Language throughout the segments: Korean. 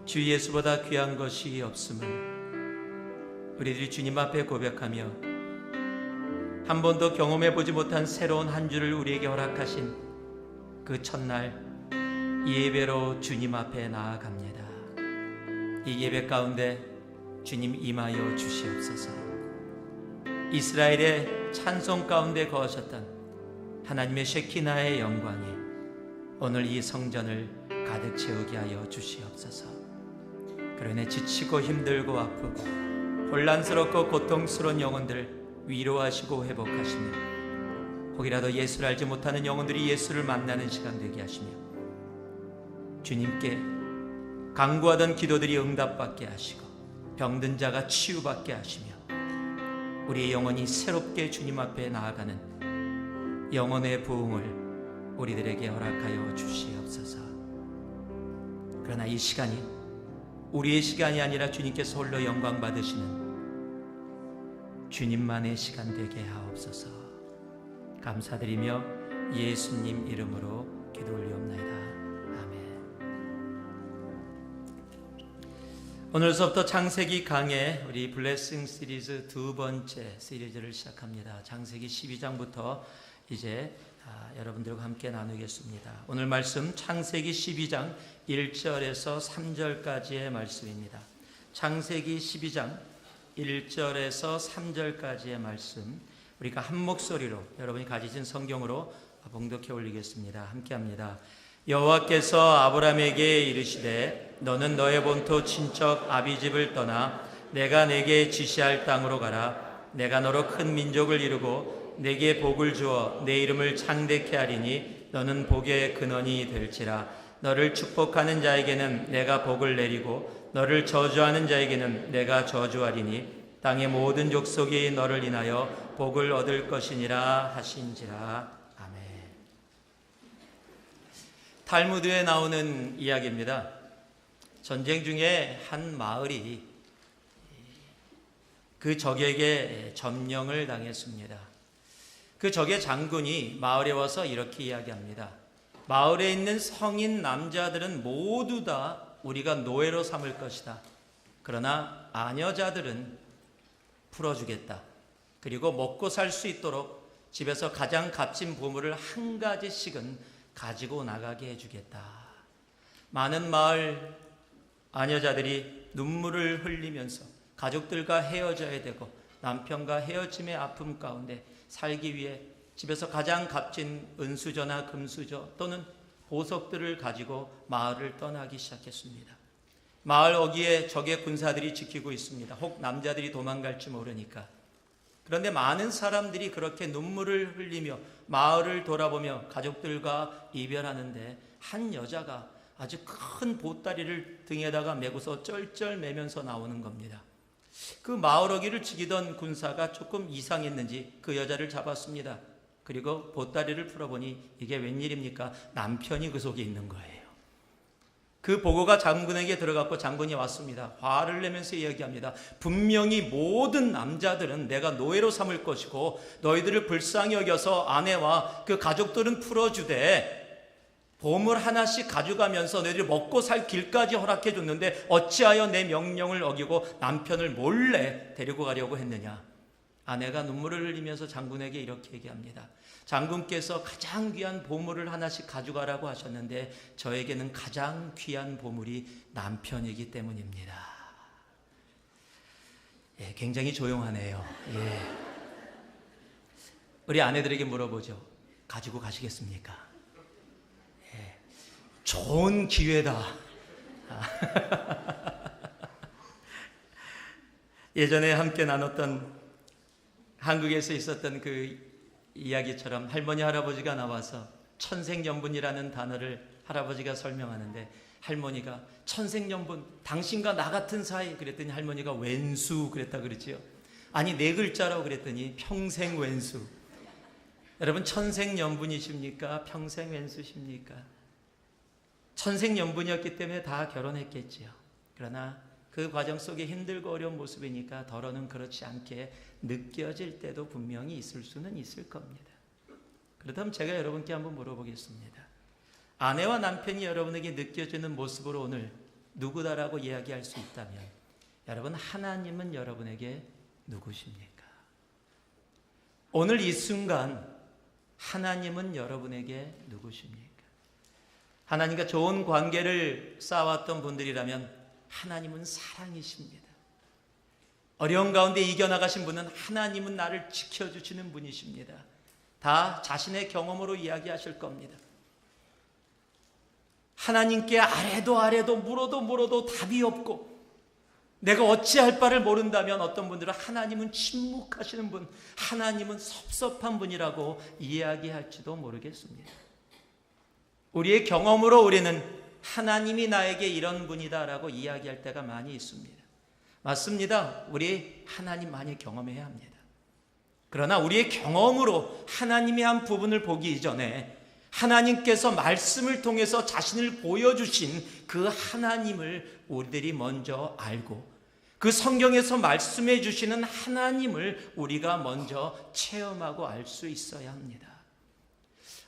주 예수보다 귀한 것이 없음을 우리들이 주님 앞에 고백하며 한 번도 경험해 보지 못한 새로운 한 주를 우리에게 허락하신 그 첫날 예배로 주님 앞에 나아갑니다. 이 예배 가운데 주님 임하여 주시옵소서. 이스라엘의 찬송 가운데 거하셨던 하나님의 셰키나의 영광이 오늘 이 성전을 가득 채우게 하여 주시옵소서. 그러니 지치고 힘들고 아프고 혼란스럽고 고통스러운 영혼들 위로하시고 회복하시며 혹이라도 예수를 알지 못하는 영혼들이 예수를 만나는 시간 되게 하시며 주님께 간구하던 기도들이 응답받게 하시고 병든 자가 치유받게 하시며 우리의 영혼이 새롭게 주님 앞에 나아가는 영혼의 부흥을 우리들에게 허락하여 주시옵소서. 그러나 이 시간이 우리의 시간이 아니라 주님께서 홀로 영광 받으시는 주님만의 시간 되게 하옵소서. 감사드리며 예수님 이름으로 기도 올리옵나이다. 아멘. 오늘서부터 창세기 강의 우리 블레싱 시리즈 두 번째 시리즈를 시작합니다. 창세기 12장부터 이제 여러분들과 함께 나누겠습니다. 오늘 말씀 창세기 12장 1절에서 3절까지의 말씀입니다. 창세기 12장 1절에서 3절까지의 말씀 우리가 한 목소리로 여러분이 가지신 성경으로 봉독해 올리겠습니다. 함께합니다. 여호와께서 아브라함에게 이르시되 너는 너의 본토 친척 아비집을 떠나 내가 내게 지시할 땅으로 가라. 내가 너로 큰 민족을 이루고 내게 복을 주어 내 이름을 창대케 하리니 너는 복의 근원이 될지라. 너를 축복하는 자에게는 내가 복을 내리고 너를 저주하는 자에게는 내가 저주하리니 땅의 모든 족속이 너를 인하여 복을 얻을 것이니라 하신지라. 아멘. 탈무드에 나오는 이야기입니다. 전쟁 중에 한 마을이 그 적에게 점령을 당했습니다. 그 적의 장군이 마을에 와서 이렇게 이야기합니다. 마을에 있는 성인 남자들은 모두 다 우리가 노예로 삼을 것이다. 그러나 아녀자들은 풀어주겠다. 그리고 먹고 살 수 있도록 집에서 가장 값진 보물을 한 가지씩은 가지고 나가게 해주겠다. 많은 마을 아녀자들이 눈물을 흘리면서 가족들과 헤어져야 되고 남편과 헤어짐의 아픔 가운데 살기 위해 집에서 가장 값진 은수저나 금수저 또는 보석들을 가지고 마을을 떠나기 시작했습니다. 마을 어귀에 적의 군사들이 지키고 있습니다. 혹 남자들이 도망갈지 모르니까. 그런데 많은 사람들이 그렇게 눈물을 흘리며 마을을 돌아보며 가족들과 이별하는데 한 여자가 아주 큰 보따리를 등에다가 메고서 쩔쩔매면서 나오는 겁니다. 그 마을 어귀를 지키던 군사가 조금 이상했는지 그 여자를 잡았습니다. 그리고 보따리를 풀어보니 이게 웬일입니까? 남편이 그 속에 있는 거예요. 그 보고가 장군에게 들어갔고 장군이 왔습니다. 화를 내면서 이야기합니다. 분명히 모든 남자들은 내가 노예로 삼을 것이고 너희들을 불쌍히 여겨서 아내와 그 가족들은 풀어주되 보물 하나씩 가져가면서 너희들이 먹고 살 길까지 허락해 줬는데 어찌하여 내 명령을 어기고 남편을 몰래 데리고 가려고 했느냐. 아내가 눈물을 흘리면서 장군에게 이렇게 얘기합니다. 장군께서 가장 귀한 보물을 하나씩 가져가라고 하셨는데 저에게는 가장 귀한 보물이 남편이기 때문입니다. 예, 굉장히 조용하네요. 예. 우리 아내들에게 물어보죠. 가지고 가시겠습니까? 예. 좋은 기회다. 예전에 함께 나눴던 한국에서 있었던 그 이야기처럼 할머니 할아버지가 나와서 천생연분이라는 단어를 할아버지가 설명하는데 할머니가 천생연분 당신과 나 같은 사이 그랬더니 할머니가 왼수 그랬다 그러지요. 아니 네 글자라고 그랬더니 평생 왼수. 여러분 천생연분이십니까? 평생 왼수십니까? 천생연분이었기 때문에 다 결혼했겠지요. 그러나 그 과정 속에 힘들고 어려운 모습이니까 더러는 그렇지 않게 느껴질 때도 분명히 있을 수는 있을 겁니다. 그렇다면 제가 여러분께 한번 물어보겠습니다. 아내와 남편이 여러분에게 느껴지는 모습으로 오늘 누구다라고 이야기할 수 있다면 여러분, 하나님은 여러분에게 누구십니까? 오늘 이 순간 하나님은 여러분에게 누구십니까? 하나님과 좋은 관계를 쌓아왔던 분들이라면 하나님은 사랑이십니다. 어려운 가운데 이겨나가신 분은 하나님은 나를 지켜주시는 분이십니다. 다 자신의 경험으로 이야기하실 겁니다. 하나님께 아래도 물어도 답이 없고 내가 어찌할 바를 모른다면 어떤 분들은 하나님은 침묵하시는 분, 하나님은 섭섭한 분이라고 이야기할지도 모르겠습니다. 우리의 경험으로 우리는 하나님이 나에게 이런 분이다라고 이야기할 때가 많이 있습니다. 맞습니다. 우리 하나님 많이 경험해야 합니다. 그러나 우리의 경험으로 하나님의 한 부분을 보기 이전에 하나님께서 말씀을 통해서 자신을 보여주신 그 하나님을 우리들이 먼저 알고 그 성경에서 말씀해 주시는 하나님을 우리가 먼저 체험하고 알 수 있어야 합니다.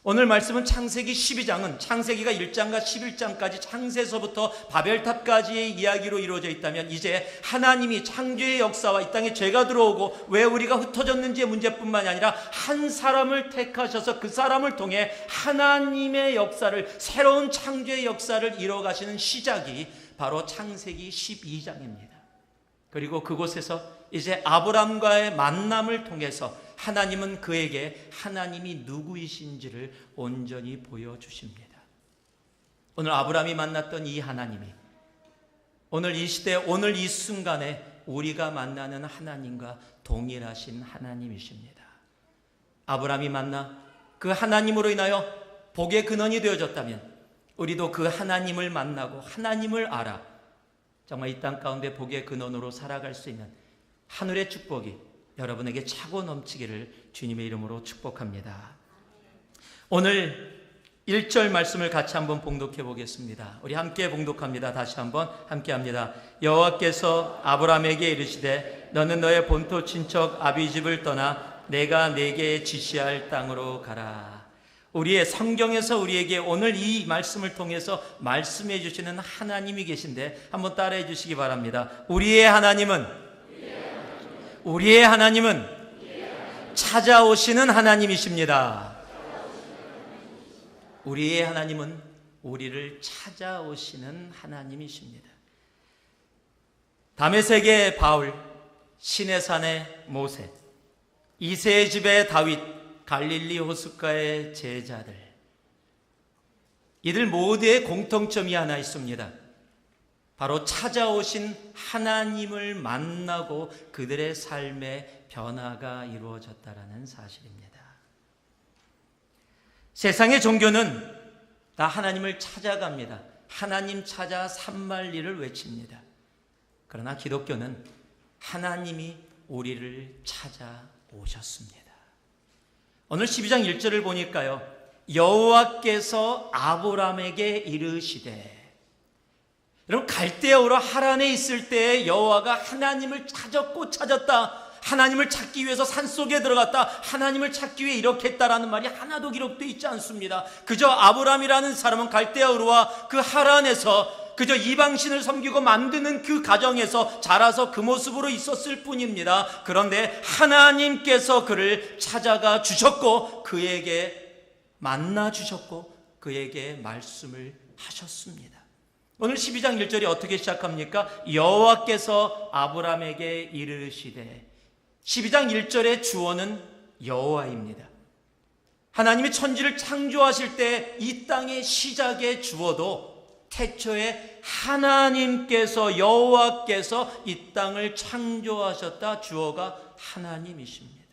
오늘 말씀은 창세기 12장은 창세기가 1장과 11장까지 창세서부터 바벨탑까지의 이야기로 이루어져 있다면 이제 하나님이 창조의 역사와 이 땅에 죄가 들어오고 왜 우리가 흩어졌는지의 문제뿐만이 아니라 한 사람을 택하셔서 그 사람을 통해 하나님의 역사를, 새로운 창조의 역사를 이뤄가시는 시작이 바로 창세기 12장입니다. 그리고 그곳에서 이제 아브람과의 만남을 통해서 하나님은 그에게 하나님이 누구이신지를 온전히 보여주십니다. 오늘 아브람이 만났던 이 하나님이 오늘 이 시대, 오늘 이 순간에 우리가 만나는 하나님과 동일하신 하나님이십니다. 아브람이 만나 그 하나님으로 인하여 복의 근원이 되어졌다면 우리도 그 하나님을 만나고 하나님을 알아 정말 이 땅 가운데 복의 근원으로 살아갈 수 있는 하늘의 축복이 여러분에게 차고 넘치기를 주님의 이름으로 축복합니다. 오늘 1절 말씀을 같이 한번 봉독해 보겠습니다. 우리 함께 봉독합니다. 다시 한번 함께 합니다. 여호와께서 아브라함에게 이르시되 너는 너의 본토 친척 아비집을 떠나 내가 네게 지시할 땅으로 가라. 우리의 성경에서 우리에게 오늘 이 말씀을 통해서 말씀해 주시는 하나님이 계신데 한번 따라해 주시기 바랍니다. 우리의 하나님은 찾아오시는 하나님이십니다. 우리의 하나님은 우리를 찾아오시는 하나님이십니다. 다메섹의 바울, 시내산의 모세, 이새의 집의 다윗, 갈릴리 호숫가의 제자들, 이들 모두의 공통점이 하나 있습니다. 바로 찾아오신 하나님을 만나고 그들의 삶의 변화가 이루어졌다라는 사실입니다. 세상의 종교는 다 하나님을 찾아갑니다. 하나님 찾아 산만리를 외칩니다. 그러나 기독교는 하나님이 우리를 찾아오셨습니다. 오늘 12장 1절을 보니까요, 여호와께서 아브람에게 이르시되, 여러분, 갈대아우로 하란에 있을 때 여호와가 하나님을 찾았다, 하나님을 찾기 위해서 산속에 들어갔다, 하나님을 찾기 위해 이렇게 했다라는 말이 하나도 기록되어 있지 않습니다. 그저 아브람이라는 사람은 갈대아우로와 그 하란에서 그저 이방신을 섬기고 만드는 그 가정에서 자라서 그 모습으로 있었을 뿐입니다. 그런데 하나님께서 그를 찾아가 주셨고 그에게 만나 주셨고 그에게 말씀을 하셨습니다. 오늘 12장 1절이 어떻게 시작합니까? 여호와께서 아브람에게 이르시되, 12장 1절의 주어는 여호와입니다. 하나님이 천지를 창조하실 때 이 땅의 시작의 주어도 태초에 하나님께서, 여호와께서 이 땅을 창조하셨다. 주어가 하나님이십니다.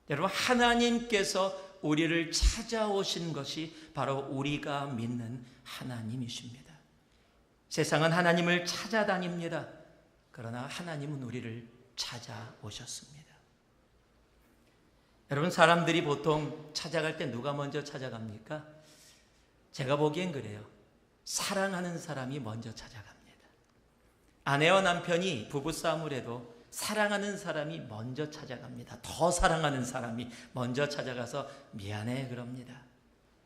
여러분, 하나님께서 우리를 찾아오신 것이 바로 우리가 믿는 하나님이십니다. 세상은 하나님을 찾아다닙니다. 그러나 하나님은 우리를 찾아오셨습니다. 여러분, 사람들이 보통 찾아갈 때 누가 먼저 찾아갑니까? 제가 보기엔 그래요. 사랑하는 사람이 먼저 찾아갑니다. 아내와 남편이 부부싸움을 해도 사랑하는 사람이 먼저 찾아갑니다. 더 사랑하는 사람이 먼저 찾아가서 미안해 그럽니다.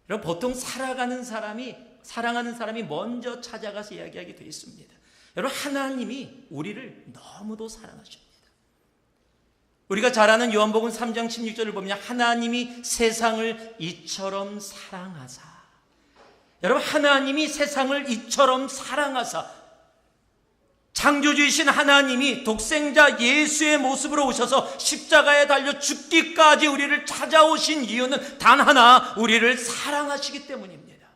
여러분, 보통 살아가는 사람이 사랑하는 사람이 먼저 찾아가서 이야기하게 되어 있습니다. 여러분, 하나님이 우리를 너무도 사랑하십니다. 우리가 잘 아는 요한복음 3장 16절을 보면 하나님이 세상을 이처럼 사랑하사, 여러분, 하나님이 세상을 이처럼 사랑하사, 창조주이신 하나님이 독생자 예수의 모습으로 오셔서 십자가에 달려 죽기까지 우리를 찾아오신 이유는 단 하나, 우리를 사랑하시기 때문입니다.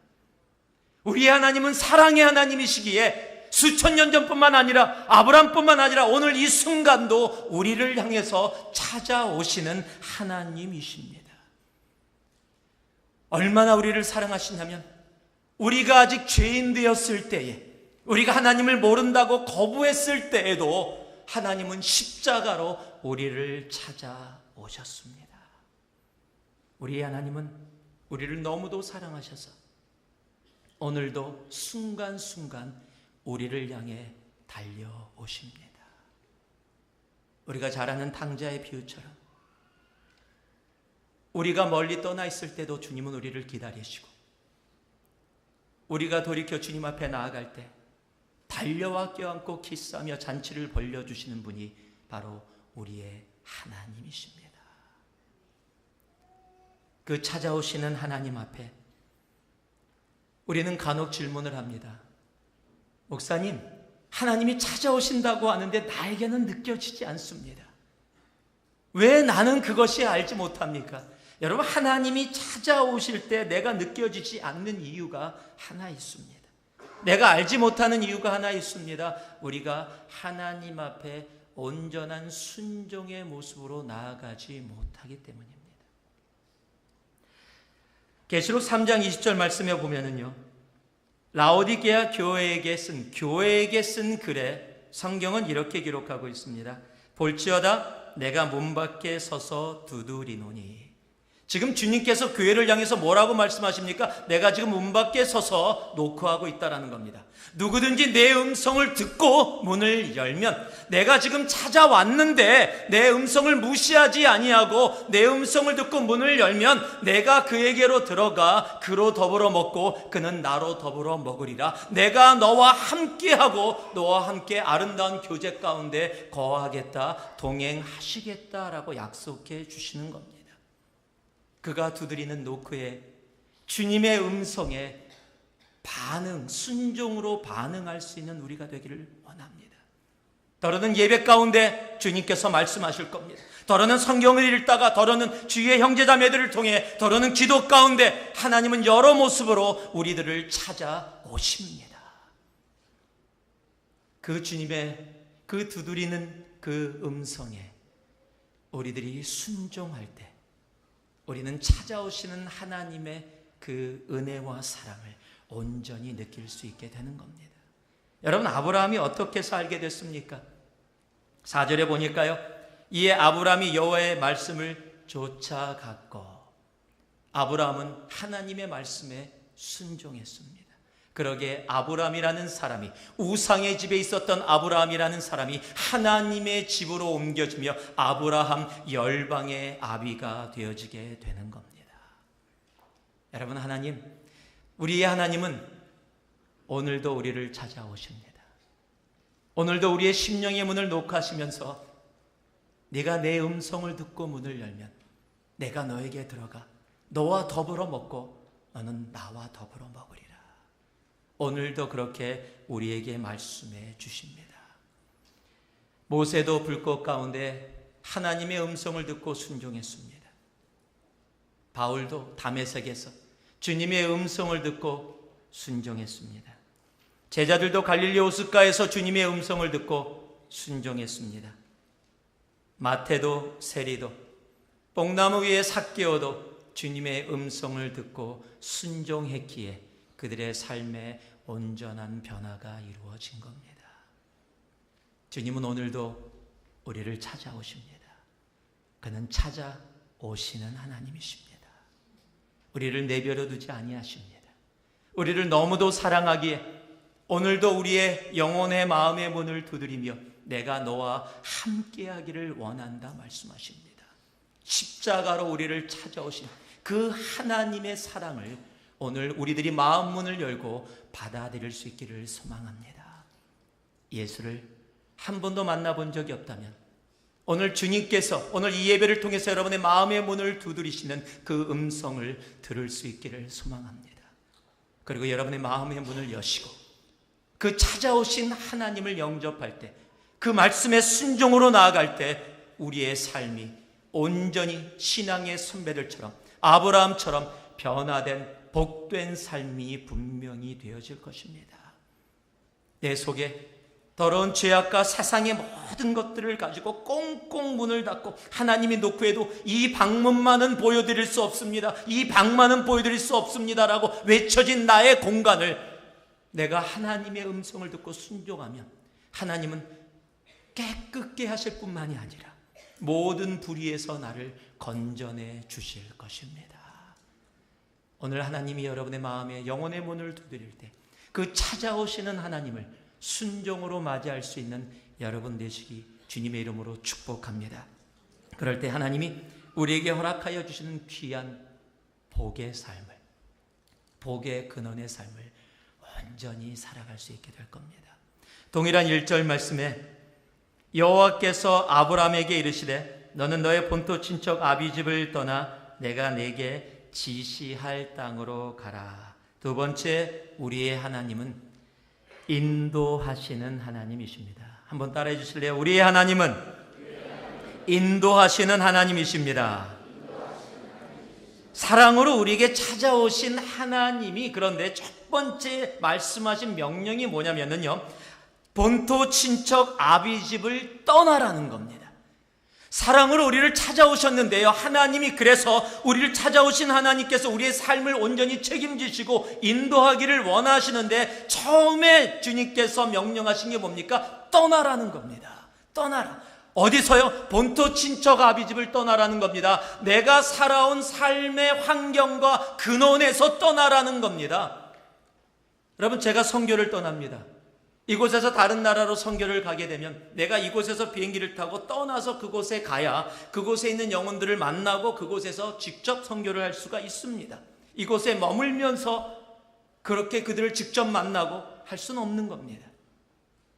우리 하나님은 사랑의 하나님이시기에 수천 년 전뿐만 아니라 아브라함뿐만 아니라 오늘 이 순간도 우리를 향해서 찾아오시는 하나님이십니다. 얼마나 우리를 사랑하시냐면, 우리가 아직 죄인 되었을 때에, 우리가 하나님을 모른다고 거부했을 때에도 하나님은 십자가로 우리를 찾아오셨습니다. 우리 하나님은 우리를 너무도 사랑하셔서 오늘도 순간순간 우리를 향해 달려오십니다. 우리가 잘 아는 탕자의 비유처럼 우리가 멀리 떠나 있을 때도 주님은 우리를 기다리시고, 우리가 돌이켜 주님 앞에 나아갈 때 달려와 껴안고 키스하며 잔치를 벌려주시는 분이 바로 우리의 하나님이십니다. 그 찾아오시는 하나님 앞에 우리는 간혹 질문을 합니다. 목사님, 하나님이 찾아오신다고 하는데 나에게는 느껴지지 않습니다. 왜 나는 그것이 알지 못합니까? 여러분, 하나님이 찾아오실 때 내가 느껴지지 않는 이유가 하나 있습니다. 내가 알지 못하는 이유가 하나 있습니다. 우리가 하나님 앞에 온전한 순종의 모습으로 나아가지 못하기 때문입니다. 계시록 3장 20절 말씀에 보면은요, 라오디게아 교회에게 쓴 글에 성경은 이렇게 기록하고 있습니다. 볼지어다 내가 문 밖에 서서 두드리노니. 지금 주님께서 교회를 향해서 뭐라고 말씀하십니까? 내가 지금 문 밖에 서서 노크하고 있다라는 겁니다. 누구든지 내 음성을 듣고 문을 열면, 내가 지금 찾아왔는데 내 음성을 무시하지 아니하고 내 음성을 듣고 문을 열면 내가 그에게로 들어가 그로 더불어 먹고 그는 나로 더불어 먹으리라. 내가 너와 함께하고 너와 함께 아름다운 교제 가운데 거하겠다, 동행하시겠다라고 약속해 주시는 겁니다. 그가 두드리는 노크에, 주님의 음성에 반응, 순종으로 반응할 수 있는 우리가 되기를 원합니다. 더러는 예배 가운데 주님께서 말씀하실 겁니다. 더러는 성경을 읽다가, 더러는 주위의 형제자매들을 통해, 더러는 기도 가운데 하나님은 여러 모습으로 우리들을 찾아오십니다. 그 주님의 그 두드리는 그 음성에 우리들이 순종할 때 우리는 찾아오시는 하나님의 그 은혜와 사랑을 온전히 느낄 수 있게 되는 겁니다. 여러분, 아브라함이 어떻게 살게 됐습니까? 4절에 보니까요, 이에 아브라함이 여호와의 말씀을 쫓아갔고, 아브라함은 하나님의 말씀에 순종했습니다. 그러게 아브라함이라는 사람이, 우상의 집에 있었던 아브라함이라는 사람이 하나님의 집으로 옮겨지며 아브라함 열방의 아비가 되어지게 되는 겁니다. 여러분, 하나님, 우리의 하나님은 오늘도 우리를 찾아오십니다. 오늘도 우리의 심령의 문을 녹화하시면서 네가 내 음성을 듣고 문을 열면 내가 너에게 들어가 너와 더불어 먹고 너는 나와 더불어 먹으리라. 오늘도 그렇게 우리에게 말씀해 주십니다. 모세도 불꽃 가운데 하나님의 음성을 듣고 순종했습니다. 바울도 다메섹에서 주님의 음성을 듣고 순종했습니다. 제자들도 갈릴리 호숫가에서 주님의 음성을 듣고 순종했습니다. 마태도 세리도 뽕나무 위에 삭개오도 주님의 음성을 듣고 순종했기에 그들의 삶에 온전한 변화가 이루어진 겁니다. 주님은 오늘도 우리를 찾아오십니다. 그는 찾아오시는 하나님이십니다. 우리를 내버려 두지 아니하십니다. 우리를 너무도 사랑하기에 오늘도 우리의 영혼의 마음의 문을 두드리며 내가 너와 함께하기를 원한다 말씀하십니다. 십자가로 우리를 찾아오신 그 하나님의 사랑을 오늘 우리들이 마음 문을 열고 받아들일 수 있기를 소망합니다. 예수를 한 번도 만나본 적이 없다면 오늘 주님께서 오늘 이 예배를 통해서 여러분의 마음의 문을 두드리시는 그 음성을 들을 수 있기를 소망합니다. 그리고 여러분의 마음의 문을 여시고 그 찾아오신 하나님을 영접할 때, 그 말씀의 순종으로 나아갈 때 우리의 삶이 온전히 신앙의 선배들처럼 아브라함처럼 변화된 복된 삶이 분명히 되어질 것입니다. 내 속에 더러운 죄악과 세상의 모든 것들을 가지고 꽁꽁 문을 닫고 하나님이 놓고 해도 이 방문만은 보여드릴 수 없습니다, 이 방만은 보여드릴 수 없습니다 라고 외쳐진 나의 공간을 내가 하나님의 음성을 듣고 순종하면 하나님은 깨끗게 하실 뿐만이 아니라 모든 불의에서 나를 건져내 주실 것입니다. 오늘 하나님이 여러분의 마음에 영혼의 문을 두드릴 때 그 찾아오시는 하나님을 순종으로 맞이할 수 있는 여러분 되시기 주님의 이름으로 축복합니다. 그럴 때 하나님이 우리에게 허락하여 주시는 귀한 복의 삶을, 복의 근원의 삶을 온전히 살아갈 수 있게 될 겁니다. 동일한 1절 말씀에 여호와께서 아브라함에게 이르시되 너는 너의 본토 친척 아비집을 떠나 내가 내게 지시할 땅으로 가라. 두 번째, 우리의 하나님은 인도하시는 하나님이십니다. 한번 따라해 주실래요? 우리의 하나님은 인도하시는 하나님이십니다. 사랑으로 우리에게 찾아오신 하나님이, 그런데 첫 번째 말씀하신 명령이 뭐냐면요, 본토 친척 아비집을 떠나라는 겁니다. 사랑으로 우리를 찾아오셨는데요, 하나님이 그래서 우리를 찾아오신 하나님께서 우리의 삶을 온전히 책임지시고 인도하기를 원하시는데 처음에 주님께서 명령하신 게 뭡니까? 떠나라는 겁니다. 떠나라. 어디서요? 본토 친척 아비집을 떠나라는 겁니다. 내가 살아온 삶의 환경과 근원에서 떠나라는 겁니다. 여러분, 제가 선교를 떠납니다. 이곳에서 다른 나라로 선교를 가게 되면 내가 이곳에서 비행기를 타고 떠나서 그곳에 가야 그곳에 있는 영혼들을 만나고 그곳에서 직접 선교를 할 수가 있습니다. 이곳에 머물면서 그렇게 그들을 직접 만나고 할 수는 없는 겁니다.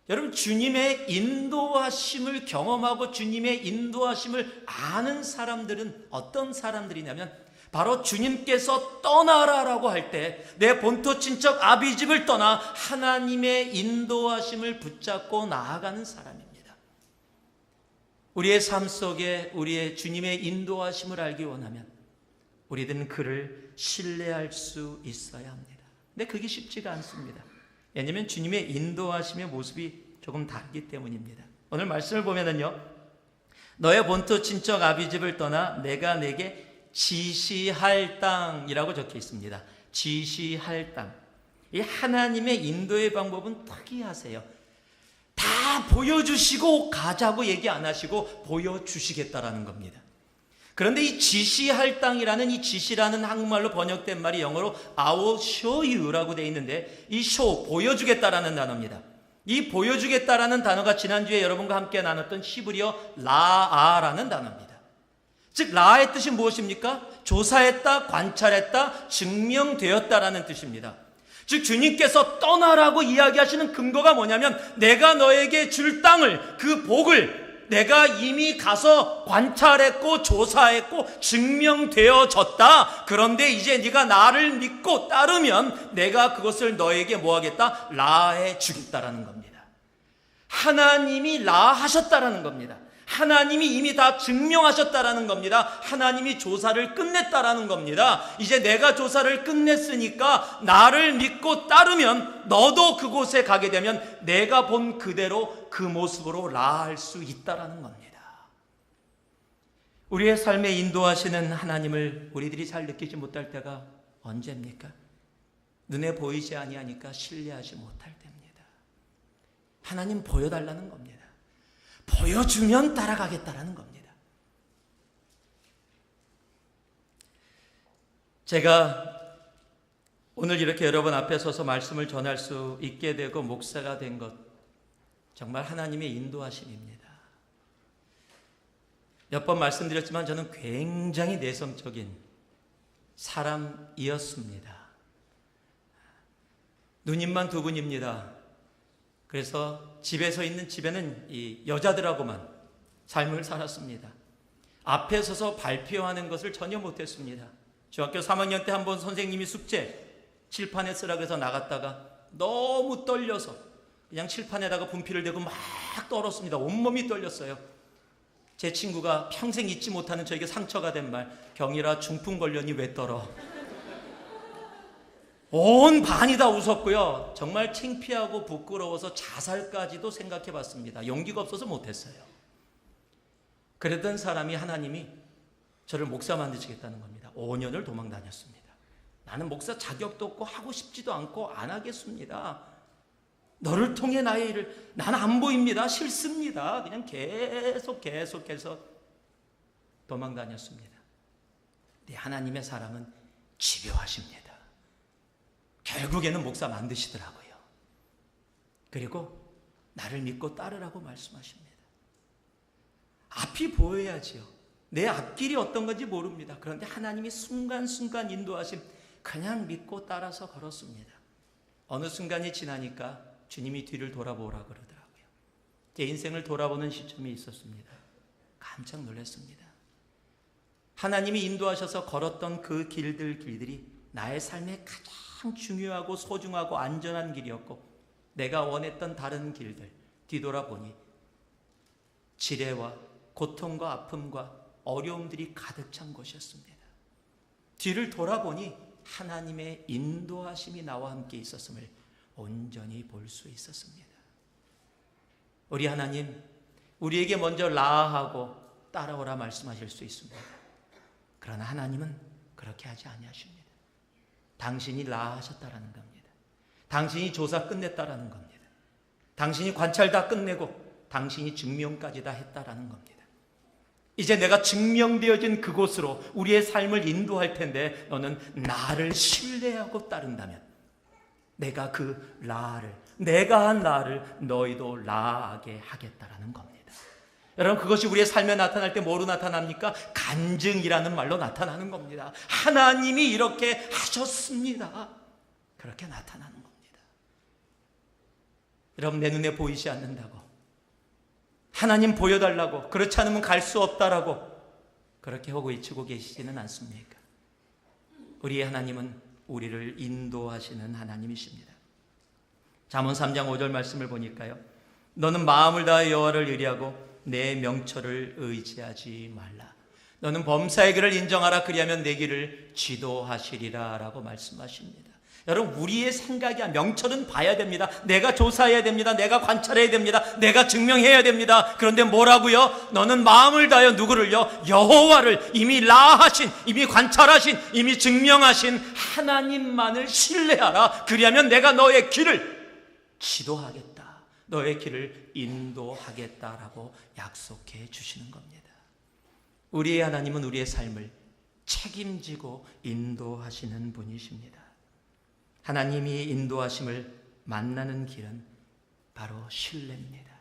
여러분, 주님의 인도하심을 경험하고 주님의 인도하심을 아는 사람들은 어떤 사람들이냐면 바로 주님께서 떠나라라고 할 때 내 본토 친척 아비집을 떠나 하나님의 인도하심을 붙잡고 나아가는 사람입니다. 우리의 삶 속에 우리의 주님의 인도하심을 알기 원하면 우리들은 그를 신뢰할 수 있어야 합니다. 근데 그게 쉽지가 않습니다. 왜냐하면 주님의 인도하심의 모습이 조금 다르기 때문입니다. 오늘 말씀을 보면은요, 너의 본토 친척 아비집을 떠나 내가 내게 지시할 땅이라고 적혀 있습니다. 지시할 땅. 이 하나님의 인도의 방법은 특이하세요. 다 보여주시고 가자고 얘기 안 하시고 보여주시겠다라는 겁니다. 그런데 이 지시할 땅이라는 이 지시라는 한국말로 번역된 말이 영어로 I will show you라고 되어 있는데 이 show, 보여주겠다라는 단어입니다. 이 보여주겠다라는 단어가 지난주에 여러분과 함께 나눴던 히브리어 라아라는 단어입니다. 즉 라의 뜻이 무엇입니까? 조사했다, 관찰했다, 증명되었다라는 뜻입니다. 즉 주님께서 떠나라고 이야기하시는 근거가 뭐냐면 내가 너에게 줄 땅을, 그 복을 내가 이미 가서 관찰했고 조사했고 증명되어졌다. 그런데 이제 네가 나를 믿고 따르면 내가 그것을 너에게 뭐하겠다? 라해 주겠다라는 겁니다. 하나님이 라하셨다라는 겁니다. 하나님이 이미 다 증명하셨다라는 겁니다. 하나님이 조사를 끝냈다라는 겁니다. 이제 내가 조사를 끝냈으니까 나를 믿고 따르면 너도 그곳에 가게 되면 내가 본 그대로 그 모습으로 라할 수 있다라는 겁니다. 우리의 삶에 인도하시는 하나님을 우리들이 잘 느끼지 못할 때가 언제입니까? 눈에 보이지 아니하니까 신뢰하지 못할 때입니다. 하나님 보여달라는 겁니다. 보여주면 따라가겠다라는 겁니다. 제가 오늘 이렇게 여러분 앞에 서서 말씀을 전할 수 있게 되고 목사가 된 것, 정말 하나님의 인도하심입니다. 몇 번 말씀드렸지만 저는 굉장히 내성적인 사람이었습니다. 누님만 두 분입니다. 그래서 집에서 있는 집에는 이 여자들하고만 삶을 살았습니다. 앞에 서서 발표하는 것을 전혀 못했습니다. 중학교 3학년 때 한번 선생님이 숙제 칠판에 쓰라 그래서 나갔다가 너무 떨려서 그냥 칠판에다가 분필을 대고 막 떨었습니다. 온몸이 떨렸어요. 제 친구가 평생 잊지 못하는 저에게 상처가 된 말, 경이라 중풍 걸려니 왜 떨어? 온 반이 다 웃었고요. 정말 창피하고 부끄러워서 자살까지도 생각해 봤습니다. 용기가 없어서 못했어요. 그랬던 사람이 하나님이 저를 목사 만드시겠다는 겁니다. 5년을 도망 다녔습니다. 나는 목사 자격도 없고 하고 싶지도 않고 안 하겠습니다. 너를 통해 나의 일을, 나는 안 보입니다. 싫습니다. 그냥 계속해서 도망 다녔습니다. 근데 하나님의 사랑은 집요하십니다. 결국에는 목사 만드시더라고요. 그리고 나를 믿고 따르라고 말씀하십니다. 앞이 보여야지요. 내 앞길이 어떤 건지 모릅니다. 그런데 하나님이 순간순간 인도하심, 그냥 믿고 따라서 걸었습니다. 어느 순간이 지나니까 주님이 뒤를 돌아보라 그러더라고요. 제 인생을 돌아보는 시점이 있었습니다. 깜짝 놀랐습니다. 하나님이 인도하셔서 걸었던 그 길들이 나의 삶에 가장 중요하고 소중하고 안전한 길이었고, 내가 원했던 다른 길들 뒤돌아보니 지뢰와 고통과 아픔과 어려움들이 가득 찬 곳이었습니다. 뒤를 돌아보니 하나님의 인도하심이 나와 함께 있었음을 온전히 볼 수 있었습니다. 우리 하나님, 우리에게 먼저 라하고 따라오라 말씀하실 수 있습니다. 그러나 하나님은 그렇게 하지 아니하십니다. 당신이 라하셨다라는 겁니다. 당신이 조사 끝냈다라는 겁니다. 당신이 관찰 다 끝내고 당신이 증명까지 다 했다라는 겁니다. 이제 내가 증명되어진 그곳으로 우리의 삶을 인도할 텐데, 너는 나를 신뢰하고 따른다면 내가 그 라를, 내가 한 라를 너희도 라하게 하겠다라는 겁니다. 여러분, 그것이 우리의 삶에 나타날 때 뭐로 나타납니까? 간증이라는 말로 나타나는 겁니다. 하나님이 이렇게 하셨습니다. 그렇게 나타나는 겁니다. 여러분, 내 눈에 보이지 않는다고, 하나님 보여달라고, 그렇지 않으면 갈 수 없다라고 그렇게 하고 외치고 계시지는 않습니까? 우리의 하나님은 우리를 인도하시는 하나님이십니다. 잠언 3장 5절 말씀을 보니까요, 너는 마음을 다해 여호와를 의뢰하고 내 명철을 의지하지 말라. 너는 범사의 길을 인정하라. 그리하면 내 길을 지도하시리라 라고 말씀하십니다. 여러분, 우리의 생각이 명철은 봐야 됩니다. 내가 조사해야 됩니다. 내가 관찰해야 됩니다. 내가 증명해야 됩니다. 그런데 뭐라고요? 너는 마음을 다하여 누구를요? 여호와를, 이미 라하신, 이미 관찰하신, 이미 증명하신 하나님만을 신뢰하라. 그리하면 내가 너의 길을 지도하겠다. 너의 길을 인도하겠다라고 약속해 주시는 겁니다. 우리의 하나님은 우리의 삶을 책임지고 인도하시는 분이십니다. 하나님이 인도하심을 만나는 길은 바로 신뢰입니다.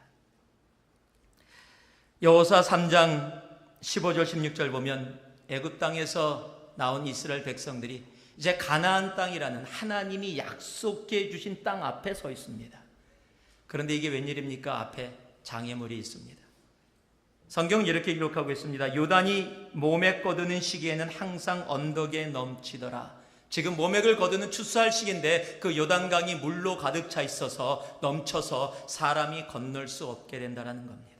여호수아 3장 15절 16절 보면 애굽 땅에서 나온 이스라엘 백성들이 이제 가나안 땅이라는 하나님이 약속해 주신 땅 앞에 서 있습니다. 그런데 이게 웬일입니까? 앞에 장애물이 있습니다. 성경은 이렇게 기록하고 있습니다. 요단이 모맥 거두는 시기에는 항상 언덕에 넘치더라. 지금 모맥을 거두는 추수할 시기인데 그 요단강이 물로 가득 차 있어서 넘쳐서 사람이 건널 수 없게 된다는 겁니다.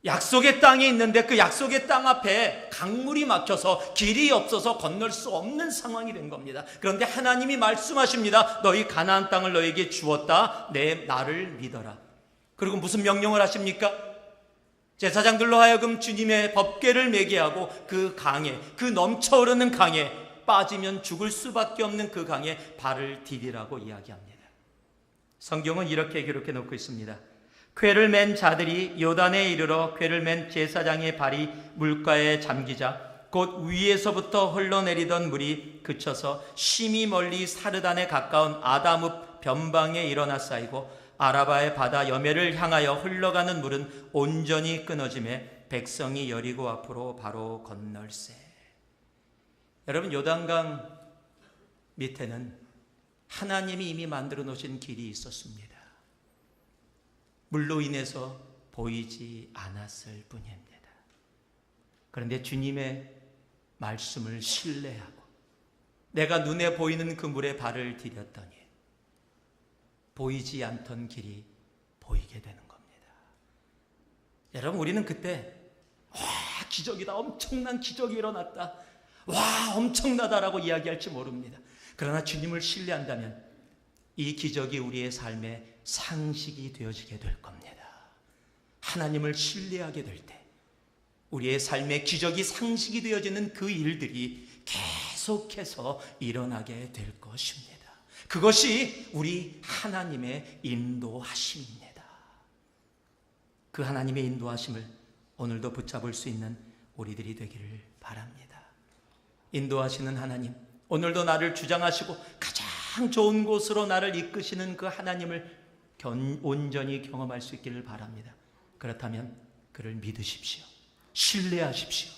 약속의 땅에 있는데 그 약속의 땅 앞에 강물이 막혀서 길이 없어서 건널 수 없는 상황이 된 겁니다. 그런데 하나님이 말씀하십니다. 너희 가나안 땅을 너에게 주었다. 나를 믿어라. 그리고 무슨 명령을 하십니까? 제사장들로 하여금 주님의 법궤를 매게 하고 그 강에, 그 넘쳐흐르는 강에, 빠지면 죽을 수밖에 없는 그 강에 발을 디디라고 이야기합니다. 성경은 이렇게 기록해 놓고 있습니다. 궤를 맨 자들이 요단에 이르러 궤를 맨 제사장의 발이 물가에 잠기자 곧 위에서부터 흘러내리던 물이 그쳐서 심히 멀리 사르단에 가까운 아담읍 변방에 일어나 쌓이고 아라바의 바다 여매를 향하여 흘러가는 물은 온전히 끊어지매 백성이 여리고 앞으로 바로 건널세. 여러분, 요단강 밑에는 하나님이 이미 만들어 놓으신 길이 있었습니다. 물로 인해서 보이지 않았을 뿐입니다. 그런데 주님의 말씀을 신뢰하고 내가 눈에 보이는 그 물에 발을 디뎠더니 보이지 않던 길이 보이게 되는 겁니다. 여러분, 우리는 그때 와, 기적이다, 엄청난 기적이 일어났다, 와, 엄청나다라고 이야기할지 모릅니다. 그러나 주님을 신뢰한다면 이 기적이 우리의 삶의 상식이 되어지게 될 겁니다. 하나님을 신뢰하게 될 때 우리의 삶의 기적이 상식이 되어지는 그 일들이 계속해서 일어나게 될 것입니다. 그것이 우리 하나님의 인도하심입니다. 그 하나님의 인도하심을 오늘도 붙잡을 수 있는 우리들이 되기를 바랍니다. 인도하시는 하나님, 오늘도 나를 주장하시고 가장 좋은 곳으로 나를 이끄시는 그 하나님을 온전히 경험할 수 있기를 바랍니다. 그렇다면 그를 믿으십시오. 신뢰하십시오.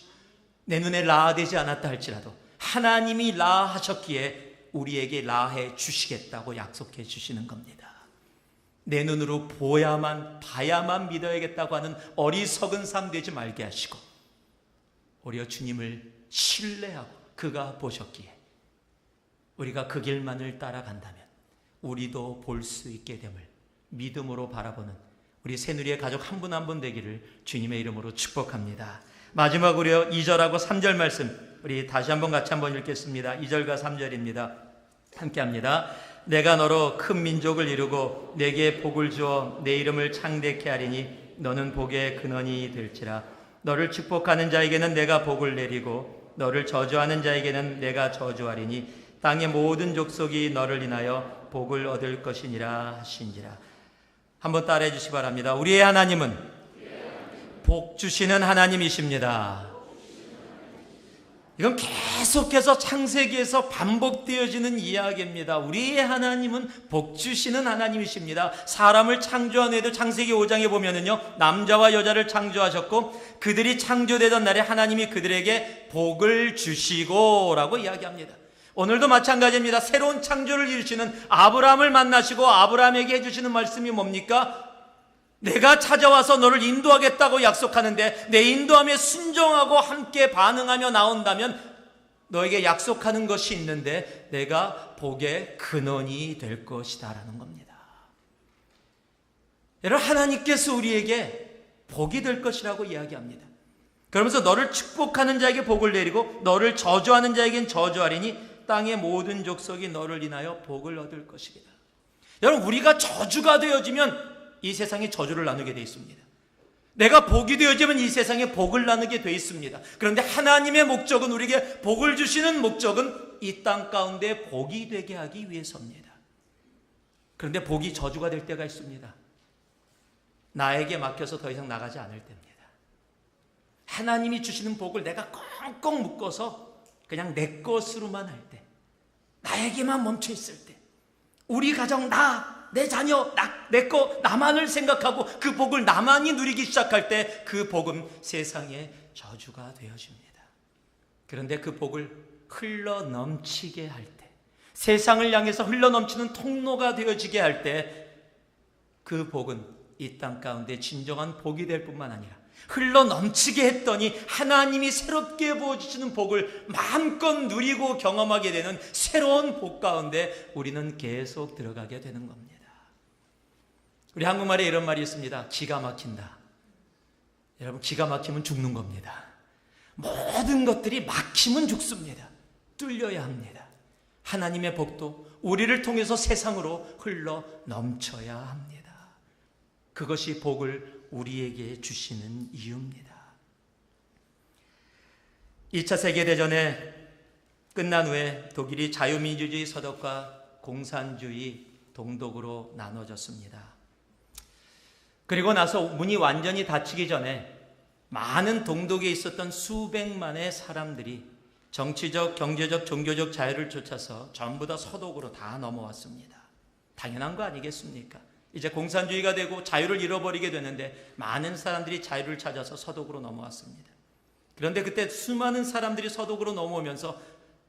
내 눈에 라하되지 않았다 할지라도 하나님이 라하셨기에 우리에게 라해 주시겠다고 약속해 주시는 겁니다. 내 눈으로 봐야만 믿어야겠다고 하는 어리석은 삶 되지 말게 하시고 오히려 주님을 신뢰하고 그가 보셨기에 우리가 그 길만을 따라간다면 우리도 볼 수 있게 됨을 믿음으로 바라보는 우리 새누리의 가족 한 분 한 분 되기를 주님의 이름으로 축복합니다. 마지막으로 2절하고 3절 말씀 우리 다시 한번 같이 한번 읽겠습니다. 2절과 3절입니다. 함께 합니다. 내가 너로 큰 민족을 이루고 내게 복을 주어 내 이름을 창대케 하리니 너는 복의 근원이 될지라. 너를 축복하는 자에게는 내가 복을 내리고 너를 저주하는 자에게는 내가 저주하리니 땅의 모든 족속이 너를 인하여 복을 얻을 것이니라 하신지라. 한번 따라해 주시기 바랍니다. 우리의 하나님은 복 주시는 하나님이십니다. 이건 계속해서 창세기에서 반복되어지는 이야기입니다. 우리의 하나님은 복 주시는 하나님이십니다. 사람을 창조한 후에도 창세기 5장에 보면은요, 남자와 여자를 창조하셨고 그들이 창조되던 날에 하나님이 그들에게 복을 주시고 라고 이야기합니다. 오늘도 마찬가지입니다. 새로운 창조를 이루시는 아브라함을 만나시고 아브라함에게 해주시는 말씀이 뭡니까? 내가 찾아와서 너를 인도하겠다고 약속하는데 내 인도함에 순종하고 함께 반응하며 나온다면 너에게 약속하는 것이 있는데 내가 복의 근원이 될 것이다 라는 겁니다. 여러분, 하나님께서 우리에게 복이 될 것이라고 이야기합니다. 그러면서 너를 축복하는 자에게 복을 내리고 너를 저주하는 자에겐 저주하리니 땅의 모든 족속이 너를 인하여 복을 얻을 것이다. 여러분, 우리가 저주가 되어지면 이 세상에 저주를 나누게 되어 있습니다. 내가 복이 되어지면 이 세상에 복을 나누게 되어 있습니다. 그런데 하나님의 목적은, 우리에게 복을 주시는 목적은 이 땅 가운데 복이 되게 하기 위해서입니다. 그런데 복이 저주가 될 때가 있습니다. 나에게 맡겨서 더 이상 나가지 않을 때입니다. 하나님이 주시는 복을 내가 꽁꽁 묶어서 그냥 내 것으로만 할 때, 나에게만 멈춰 있을 때, 우리 가정, 내 자녀, 내 거, 나만을 생각하고 그 복을 나만이 누리기 시작할 때 그 복은 세상에 저주가 되어집니다. 그런데 그 복을 흘러 넘치게 할 때, 세상을 향해서 흘러 넘치는 통로가 되어지게 할 때 그 복은 이 땅 가운데 진정한 복이 될 뿐만 아니라 흘러 넘치게 했더니 하나님이 새롭게 부어주시는 복을 마음껏 누리고 경험하게 되는 새로운 복 가운데 우리는 계속 들어가게 되는 겁니다. 우리 한국말에 이런 말이 있습니다. 기가 막힌다. 여러분, 기가 막히면 죽는 겁니다. 모든 것들이 막히면 죽습니다. 뚫려야 합니다. 하나님의 복도 우리를 통해서 세상으로 흘러 넘쳐야 합니다. 그것이 복을 우리에게 주시는 이유입니다. 2차 세계대전에 끝난 후에 독일이 자유민주주의 서독과 공산주의 동독으로 나눠졌습니다. 그리고 나서 문이 완전히 닫히기 전에 많은 동독에 있었던 수백만의 사람들이 정치적, 경제적, 종교적 자유를 쫓아서 전부 다 서독으로 다 넘어왔습니다. 당연한 거 아니겠습니까? 이제 공산주의가 되고 자유를 잃어버리게 되는데 많은 사람들이 자유를 찾아서 서독으로 넘어왔습니다. 그런데 그때 수많은 사람들이 서독으로 넘어오면서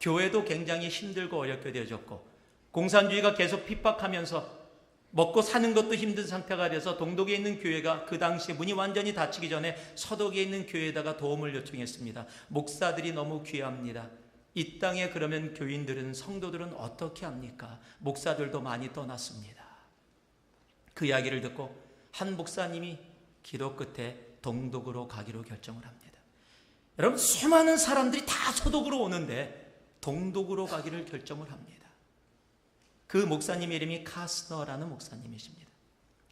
교회도 굉장히 힘들고 어렵게 되어졌고 공산주의가 계속 핍박하면서 먹고 사는 것도 힘든 상태가 돼서 동독에 있는 교회가 그 당시에 문이 완전히 닫히기 전에 서독에 있는 교회에다가 도움을 요청했습니다. 목사들이 너무 귀합니다. 이 땅에 그러면 교인들은, 성도들은 어떻게 합니까? 목사들도 많이 떠났습니다. 그 이야기를 듣고 한 목사님이 기도 끝에 동독으로 가기로 결정을 합니다. 여러분, 수많은 사람들이 다 서독으로 오는데 동독으로 가기를 결정을 합니다. 그 목사님의 이름이 카스너라는 목사님이십니다.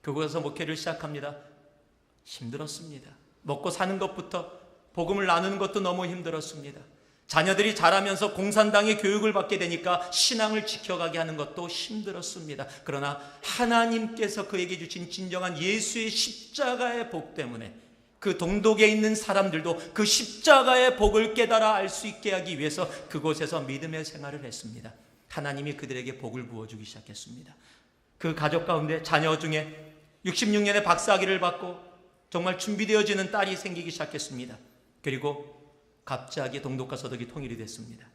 그곳에서 목회를 시작합니다. 힘들었습니다. 먹고 사는 것부터, 복음을 나누는 것도 너무 힘들었습니다. 자녀들이 자라면서 공산당의 교육을 받게 되니까 신앙을 지켜가게 하는 것도 힘들었습니다. 그러나 하나님께서 그에게 주신 진정한 예수의 십자가의 복 때문에 그 동독에 있는 사람들도 그 십자가의 복을 깨달아 알 수 있게 하기 위해서 그곳에서 믿음의 생활을 했습니다. 하나님이 그들에게 복을 부어주기 시작했습니다. 그 가족 가운데 자녀 중에 66년에 박사학위를 받고 정말 준비되어지는 딸이 생기기 시작했습니다. 그리고 갑자기 동독과 서독이 통일이 됐습니다.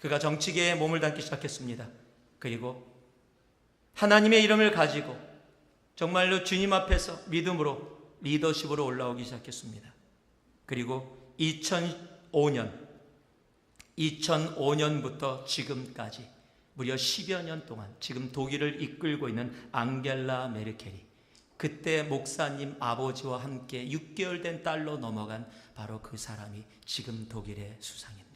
그가 정치계에 몸을 담기 시작했습니다. 그리고 하나님의 이름을 가지고 정말로 주님 앞에서 믿음으로, 리더십으로 올라오기 시작했습니다. 그리고 2005년부터 지금까지 무려 10여 년 동안 지금 독일을 이끌고 있는 앙겔라 메르켈이 그때 목사님 아버지와 함께 6개월 된 딸로 넘어간 바로 그 사람이 지금 독일의 수상입니다.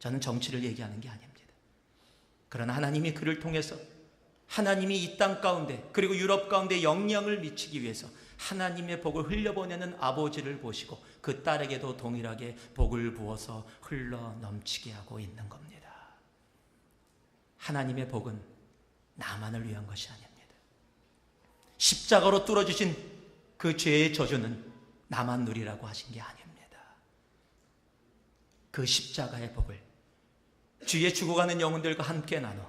저는 정치를 얘기하는 게 아닙니다. 그러나 하나님이 그를 통해서, 하나님이 이 땅 가운데 그리고 유럽 가운데 영향을 미치기 위해서 하나님의 복을 흘려보내는 아버지를 보시고 그 딸에게도 동일하게 복을 부어서 흘러 넘치게 하고 있는 겁니다. 하나님의 복은 나만을 위한 것이 아닙니다. 십자가로 뚫어주신 그 죄의 저주는 나만 누리라고 하신 게 아닙니다. 그 십자가의 복을 주위에 죽어가는 영혼들과 함께 나눠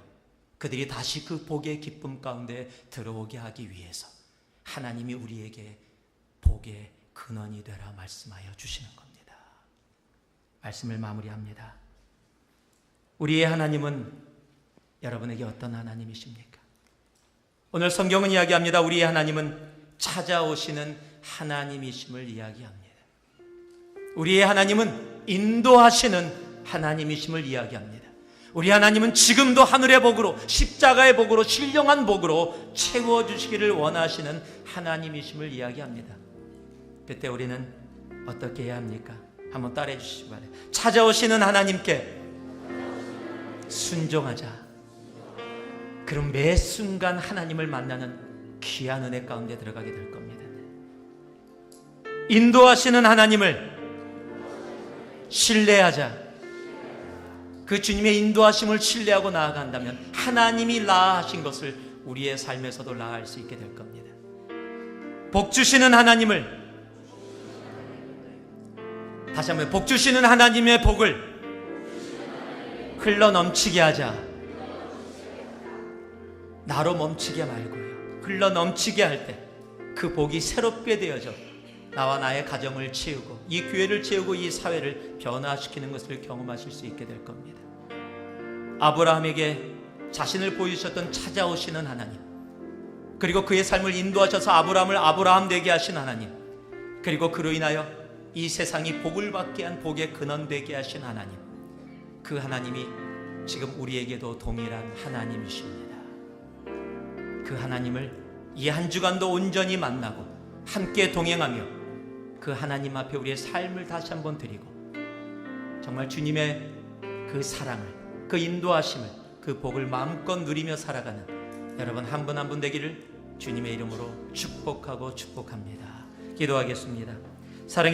그들이 다시 그 복의 기쁨 가운데 들어오게 하기 위해서 하나님이 우리에게 복의 근원이 되라 말씀하여 주시는 겁니다. 말씀을 마무리합니다. 우리의 하나님은 여러분에게 어떤 하나님이십니까? 오늘 성경은 이야기합니다. 우리의 하나님은 찾아오시는 하나님이심을 이야기합니다. 우리의 하나님은 인도하시는 하나님이심을 이야기합니다. 우리 하나님은 지금도 하늘의 복으로, 십자가의 복으로, 신령한 복으로 채워주시기를 원하시는 하나님이심을 이야기합니다. 그때 우리는 어떻게 해야 합니까? 한번 따라해 주시기 바랍니다. 찾아오시는 하나님께 순종하자. 그럼 매 순간 하나님을 만나는 귀한 은혜 가운데 들어가게 될 겁니다. 인도하시는 하나님을 신뢰하자. 그 주님의 인도하심을 신뢰하고 나아간다면 하나님이 나아하신 것을 우리의 삶에서도 나아할 수 있게 될 겁니다. 복 주시는 하나님을, 다시 한번, 복 주시는 하나님의 복을 흘러 넘치게 하자. 나로 멈추게 말고요, 흘러 넘치게 할 때 그 복이 새롭게 되어져 나와 나의 가정을 채우고 이 교회를 채우고 이 사회를 변화시키는 것을 경험하실 수 있게 될 겁니다. 아브라함에게 자신을 보여주셨던 찾아오시는 하나님, 그리고 그의 삶을 인도하셔서 아브라함을 아브라함 되게 하신 하나님, 그리고 그로 인하여 이 세상이 복을 받게 한 복의 근원 되게 하신 하나님, 그 하나님이 지금 우리에게도 동일한 하나님이십니다. 그 하나님을 이 한 주간도 온전히 만나고 함께 동행하며 그 하나님 앞에 우리의 삶을 다시 한번 드리고 정말 주님의 그 사랑을, 그 인도하심을, 그 복을 마음껏 누리며 살아가는 여러분 한 분 한 분 되기를 주님의 이름으로 축복하고 축복합니다. 기도하겠습니다. 사랑의